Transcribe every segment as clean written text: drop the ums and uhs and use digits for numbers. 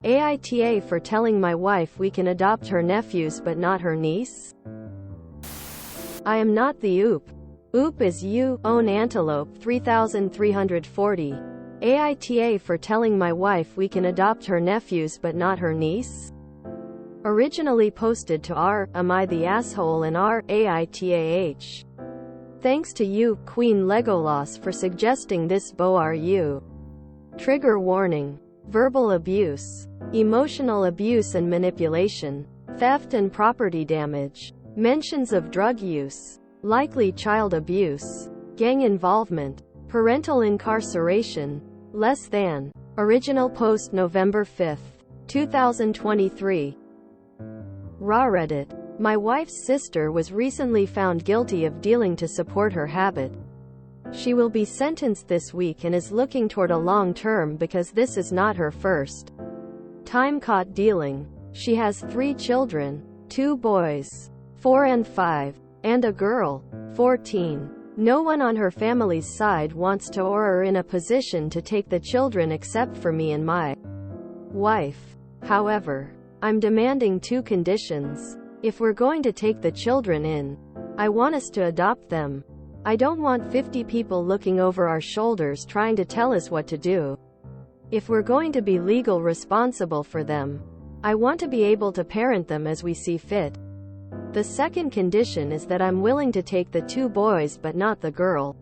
AITA for telling my wife we can adopt her nephews but not her niece? I am not the OOP. OOP is you, own antelope 3340. AITA for telling my wife we can adopt her nephews but not her niece? Originally posted to r, am I the asshole, and r, AITAH. Thanks to you, Queen Legolas, for suggesting this. Bo are you. Trigger warning. Verbal abuse, emotional abuse and manipulation, theft and property damage, mentions of drug use, likely child abuse, gang involvement, parental incarceration, less than. Original post November 5, 2023. Raw Reddit. My wife's sister was recently found guilty of dealing to support her habit. She will be sentenced this week and is looking toward a long term because this is not her first time caught dealing. She has 3 children, 2 boys, 4 and 5, and a girl, 14. No one on her family's side wants to or are in a position to take the children except for me and my wife. However, I'm demanding 2 conditions. If we're going to take the children in, I want us to adopt them. I don't want 50 people looking over our shoulders trying to tell us what to do. If we're going to be legal responsible for them, I want to be able to parent them as we see fit. The second condition is that I'm willing to take the 2 boys but not the girl.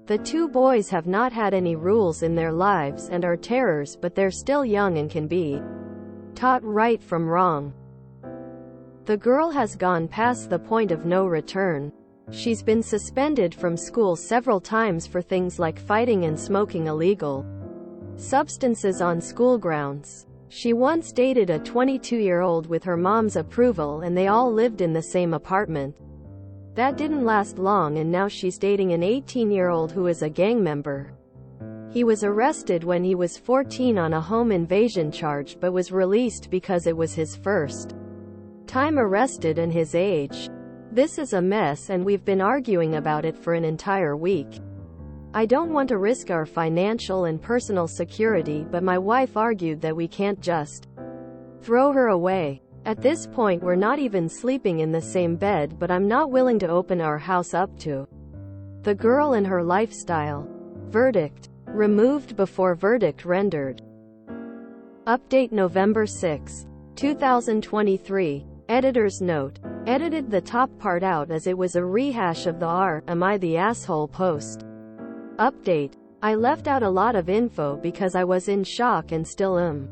The 2 boys have not had any rules in their lives and are terrors, but they're still young and can be taught right from wrong. The girl has gone past the point of no return. She's been suspended from school several times for things like fighting and smoking illegal substances on school grounds. She once dated a 22-year-old with her mom's approval and they all lived in the same apartment. That didn't last long and now she's dating an 18-year-old who is a gang member. He was arrested when he was 14 on a home invasion charge but was released because it was his first time arrested and his age. This is a mess and we've been arguing about it for an entire week. I don't want to risk our financial and personal security, but my wife argued that we can't just throw her away. At this point we're not even sleeping in the same bed, but I'm not willing to open our house up to the girl and her lifestyle. Verdict. Removed before verdict rendered. Update November 6, 2023. Editor's note. Edited the top part out as it was a rehash of the r, am I the asshole post. Update. I left out a lot of info because I was in shock and still am.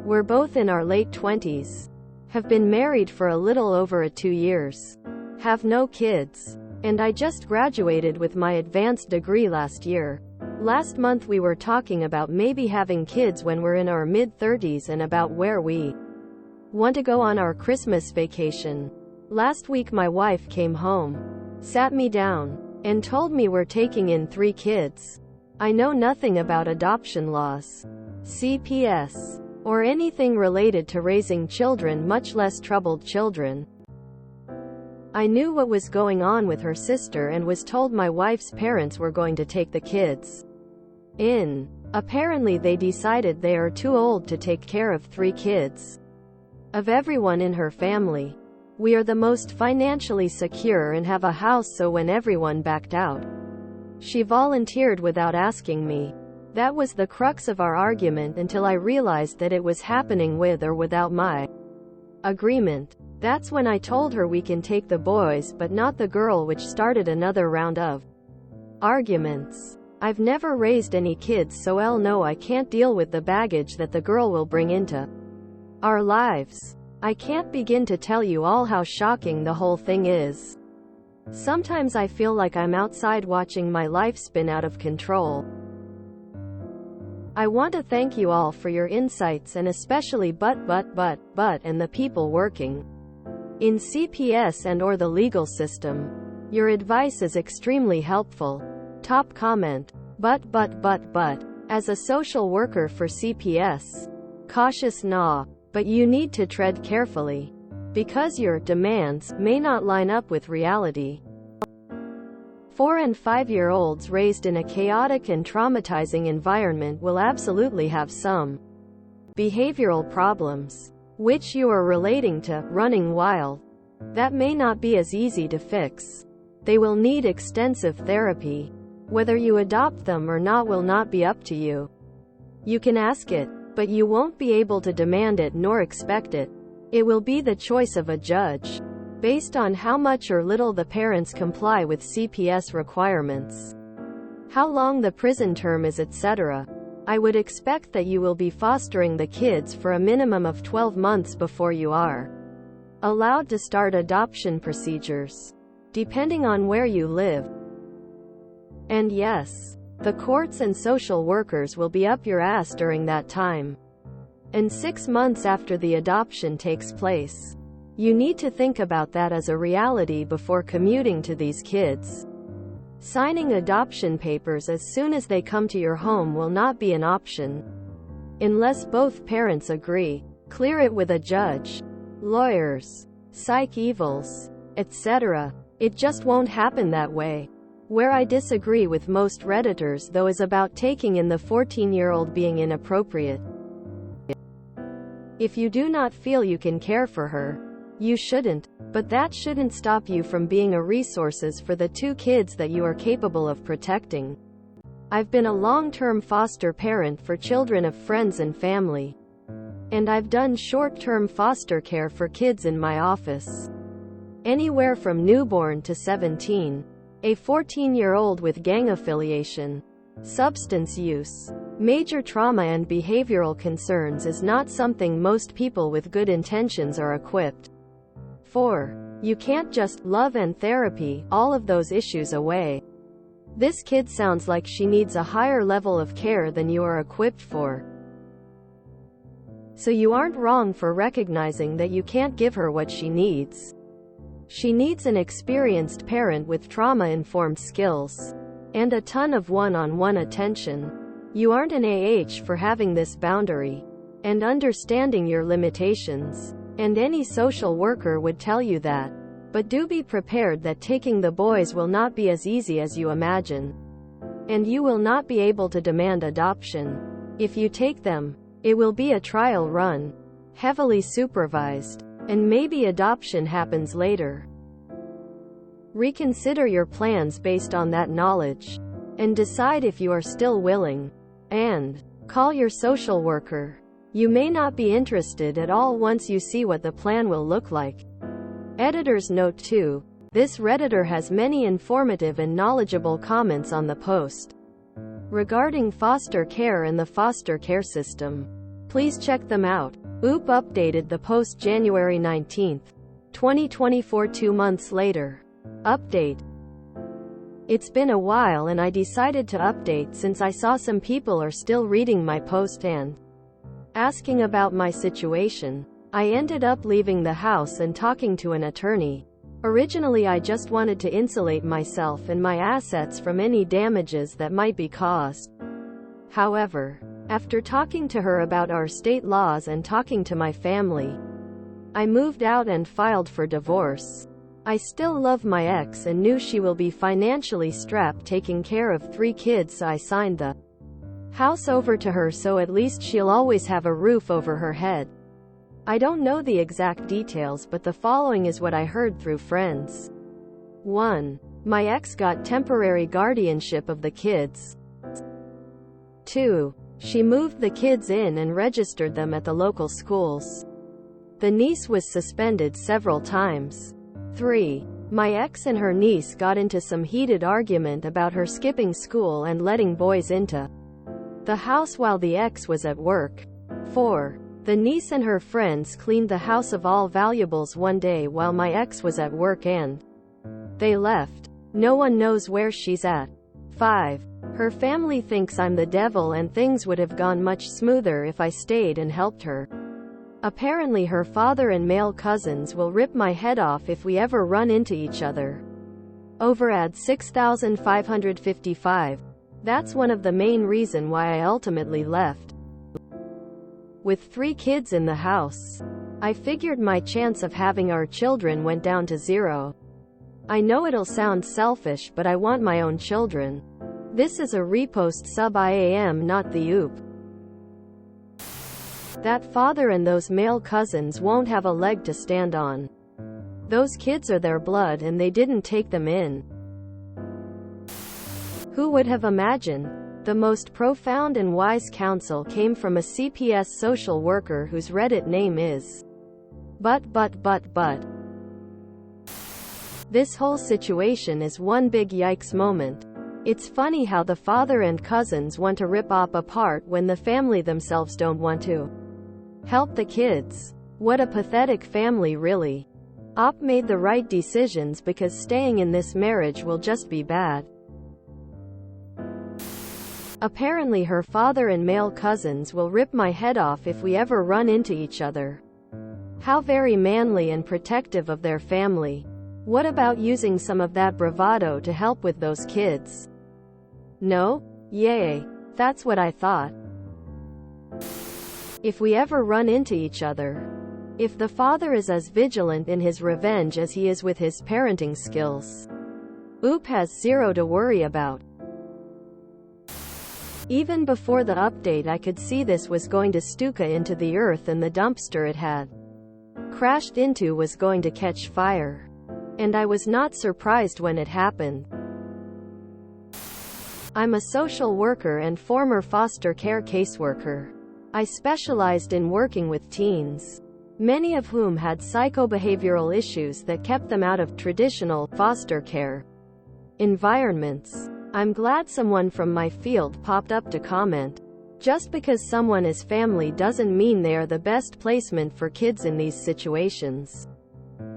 We're both in our late 20s. Have been married for a little over 2 years. Have no kids. And I just graduated with my advanced degree last year. Last month we were talking about maybe having kids when we're in our mid-30s and about where we want to go on our Christmas vacation. Last week my wife came home, sat me down, and told me we're taking in 3 kids. I know nothing about adoption laws, CPS, or anything related to raising children, much less troubled children. I knew what was going on with her sister and was told my wife's parents were going to take the kids in. Apparently they decided they are too old to take care of 3 kids. Of everyone in her family, we are the most financially secure and have a house, so when everyone backed out, she volunteered without asking me. That was the crux of our argument until I realized that it was happening with or without my agreement. That's when I told her we can take the boys but not the girl, which started another round of arguments. I've never raised any kids, so no, I can't deal with the baggage that the girl will bring into our lives. I can't begin to tell you all how shocking the whole thing is. Sometimes I feel like I'm outside watching my life spin out of control. I want to thank you all for your insights, and especially but and the people working in CPS and or the legal system. Your advice is extremely helpful. Top comment. But. As a social worker for CPS, cautious nah. But you need to tread carefully, because your demands may not line up with reality. 4 and 5-year-olds raised in a chaotic and traumatizing environment will absolutely have some behavioral problems, which you are relating to running wild. That may not be as easy to fix. They will need extensive therapy. Whether you adopt them or not will not be up to you. You can ask it, but you won't be able to demand it nor expect it. It will be the choice of a judge, based on how much or little the parents comply with CPS requirements, how long the prison term is, etc. I would expect that you will be fostering the kids for a minimum of 12 months before you are allowed to start adoption procedures, depending on where you live. And yes, the courts and social workers will be up your ass during that time. And 6 months after the adoption takes place. You need to think about that as a reality before commuting to these kids. Signing adoption papers as soon as they come to your home will not be an option. Unless both parents agree. Clear it with a judge, lawyers, psych evils, etc. It just won't happen that way. Where I disagree with most Redditors though is about taking in the 14-year-old being inappropriate. If you do not feel you can care for her, you shouldn't, but that shouldn't stop you from being a resource for the 2 kids that you are capable of protecting. I've been a long-term foster parent for children of friends and family. And I've done short-term foster care for kids in my office. Anywhere from newborn to 17. A 14-year-old with gang affiliation, substance use, major trauma and behavioral concerns is not something most people with good intentions are equipped for. You can't just love and therapy all of those issues away. This kid sounds like she needs a higher level of care than you are equipped for. So you aren't wrong for recognizing that you can't give her what she needs. She needs an experienced parent with trauma-informed skills and a ton of one-on-one attention. You aren't an AH for having this boundary and understanding your limitations. And any social worker would tell you that. But do be prepared that taking the boys will not be as easy as you imagine. And you will not be able to demand adoption. If you take them, it will be a trial run, heavily supervised, and maybe adoption happens later. Reconsider your plans based on that knowledge, and decide if you are still willing. And call your social worker. You may not be interested at all once you see what the plan will look like. Editor's note 2. This Redditor has many informative and knowledgeable comments on the post regarding foster care and the foster care system. Please check them out. OOP updated the post January 19, 2024, 2 months later. Update. It's been a while and I decided to update since I saw some people are still reading my post and asking about my situation. I ended up leaving the house and talking to an attorney. Originally I just wanted to insulate myself and my assets from any damages that might be caused. However, after talking to her about our state laws and talking to my family, I moved out and filed for divorce. I still love my ex and knew she will be financially strapped taking care of 3 kids, so I signed the house over to her so at least she'll always have a roof over her head. I don't know the exact details, but the following is what I heard through friends. 1. My ex got temporary guardianship of the kids. 2. She moved the kids in and registered them at the local schools. The niece was suspended several times. 3. My ex and her niece got into some heated argument about her skipping school and letting boys into the house while the ex was at work. 4. The niece and her friends cleaned the house of all valuables one day while my ex was at work and they left. No one knows where she's at. 5. Her family thinks I'm the devil and things would have gone much smoother if I stayed and helped her. Apparently her father and male cousins will rip my head off if we ever run into each other. Overad 6555. That's one of the main reason why I ultimately left. With 3 kids in the house, I figured my chance of having our children went down to 0. I know it'll sound selfish, but I want my own children. This is a repost sub IAM, not the OOP. That father and those male cousins won't have a leg to stand on. Those kids are their blood and they didn't take them in. Who would have imagined? The most profound and wise counsel came from a CPS social worker whose Reddit name is but. This whole situation is one big yikes moment. It's funny how the father and cousins want to rip Op apart when the family themselves don't want to help the kids. What a pathetic family, really. Op made the right decisions because staying in this marriage will just be bad. Apparently her father and male cousins will rip my head off if we ever run into each other. How very manly and protective of their family. What about using some of that bravado to help with those kids? No? Yay. That's what I thought. If we ever run into each other. If the father is as vigilant in his revenge as he is with his parenting skills, Oop has zero to worry about. Even before the update I could see this was going to stuka into the earth and the dumpster it had crashed into was going to catch fire. And I was not surprised when it happened. I'm a social worker and former foster care caseworker. I specialized in working with teens, many of whom had psychobehavioral issues that kept them out of traditional foster care environments. I'm glad someone from my field popped up to comment. Just because someone is family doesn't mean they are the best placement for kids in these situations.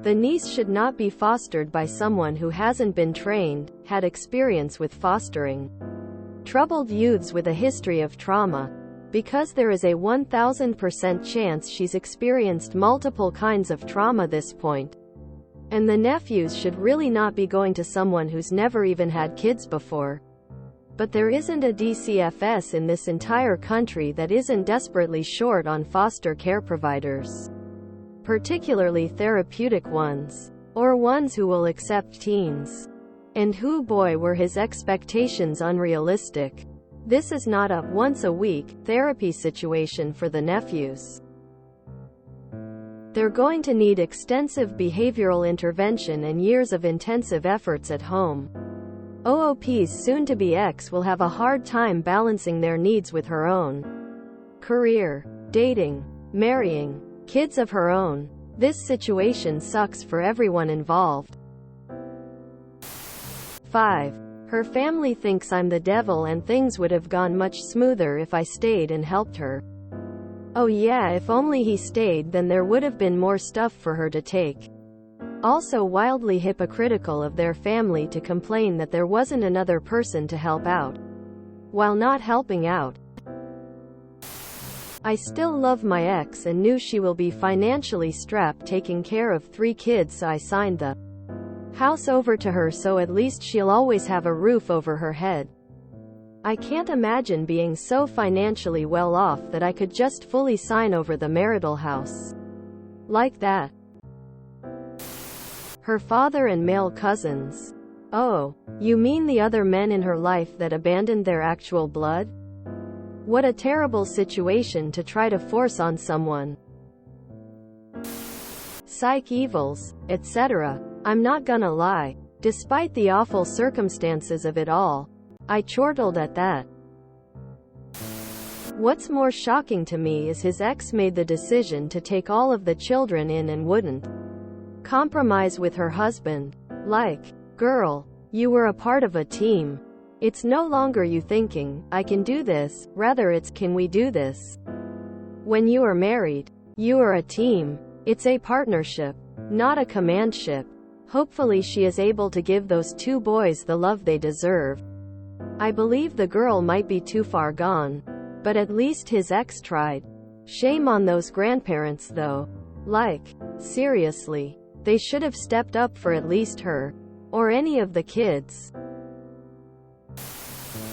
The niece should not be fostered by someone who hasn't been trained, had experience with fostering troubled youths with a history of trauma, because there is a 1000% chance she's experienced multiple kinds of trauma at this point. And the nephews should really not be going to someone who's never even had kids before. But there isn't a DCFS in this entire country that isn't desperately short on foster care providers. Particularly therapeutic ones. Or ones who will accept teens. And who, boy, were his expectations unrealistic. This is not a once-a-week therapy situation for the nephews. They're going to need extensive behavioral intervention and years of intensive efforts at home. OOP's soon-to-be ex will have a hard time balancing their needs with her own career, dating, marrying, kids of her own. This situation sucks for everyone involved. 5. Her family thinks I'm the devil and things would have gone much smoother if I stayed and helped her. Oh yeah, if only he stayed, then there would have been more stuff for her to take. Also wildly hypocritical of their family to complain that there wasn't another person to help out, while not helping out. I still love my ex and knew she will be financially strapped taking care of 3 kids, so I signed the house over to her so at least she'll always have a roof over her head. I can't imagine being so financially well off that I could just fully sign over the marital house like that. Her father and male cousins. Oh, you mean the other men in her life that abandoned their actual blood? What a terrible situation to try to force on someone. Psych evils, etc. I'm not gonna lie. Despite the awful circumstances of it all, I chortled at that. What's more shocking to me is his ex made the decision to take all of the children in and wouldn't compromise with her husband. Like, girl, you were a part of a team. It's no longer you thinking, I can do this, rather it's, can we do this? When you are married, you are a team. It's a partnership, not a commandship. Hopefully she is able to give those 2 boys the love they deserve. I believe the girl might be too far gone, but at least his ex tried. Shame on those grandparents though. Like, seriously, they should have stepped up for at least her, or any of the kids.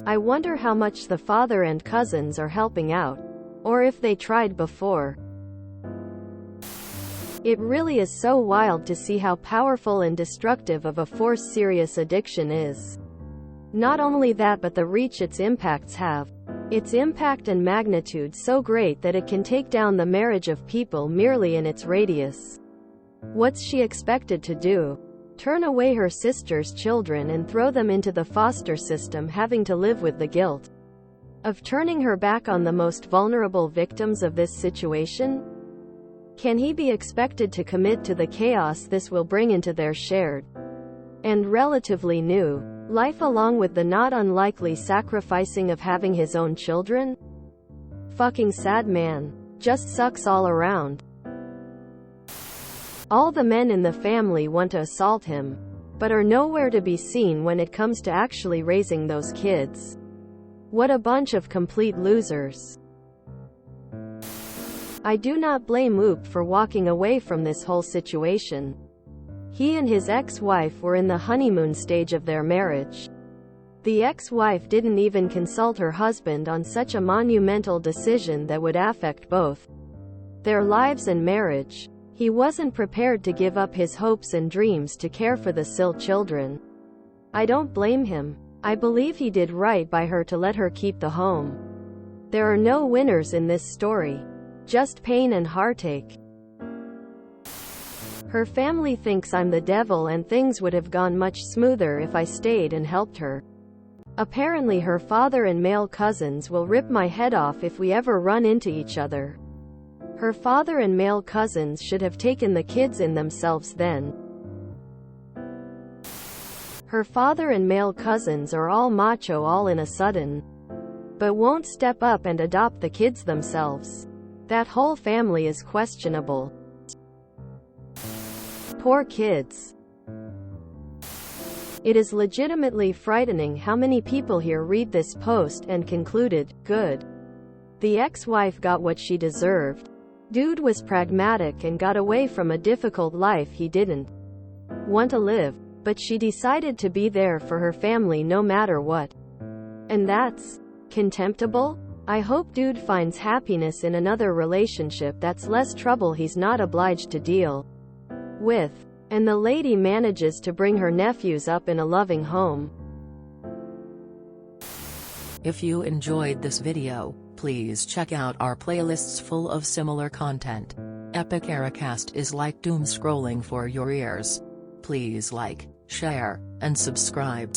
I wonder how much the father and cousins are helping out, or if they tried before. It really is so wild to see how powerful and destructive of a force serious addiction is. Not only that, but the reach its impacts have. Its impact and magnitude so great that it can take down the marriage of people merely in its radius. What's she expected to do? Turn away her sister's children and throw them into the foster system, having to live with the guilt of turning her back on the most vulnerable victims of this situation? Can he be expected to commit to the chaos this will bring into their shared and relatively new life, along with the not unlikely sacrificing of having his own children? Fucking sad man. Just sucks all around. All the men in the family want to assault him, but are nowhere to be seen when it comes to actually raising those kids. What a bunch of complete losers. I do not blame Oop for walking away from this whole situation. He and his ex-wife were in the honeymoon stage of their marriage. The ex-wife didn't even consult her husband on such a monumental decision that would affect both their lives and marriage. He wasn't prepared to give up his hopes and dreams to care for the Sill children. I don't blame him. I believe he did right by her to let her keep the home. There are no winners in this story. Just pain and heartache. Her family thinks I'm the devil and things would have gone much smoother if I stayed and helped her. Apparently her father and male cousins will rip my head off if we ever run into each other. Her father and male cousins should have taken the kids in themselves then. Her father and male cousins are all macho all in a sudden, but won't step up and adopt the kids themselves. That whole family is questionable. Poor kids. It is legitimately frightening how many people here read this post and concluded, good. The ex-wife got what she deserved. Dude was pragmatic and got away from a difficult life he didn't want to live, but she decided to be there for her family no matter what. And that's contemptible? I hope dude finds happiness in another relationship that's less trouble he's not obliged to deal with, and the lady manages to bring her nephews up in a loving home. If you enjoyed this video, please check out our playlists full of similar content. Epic Ericast is like doom scrolling for your ears. Please like, share, and subscribe.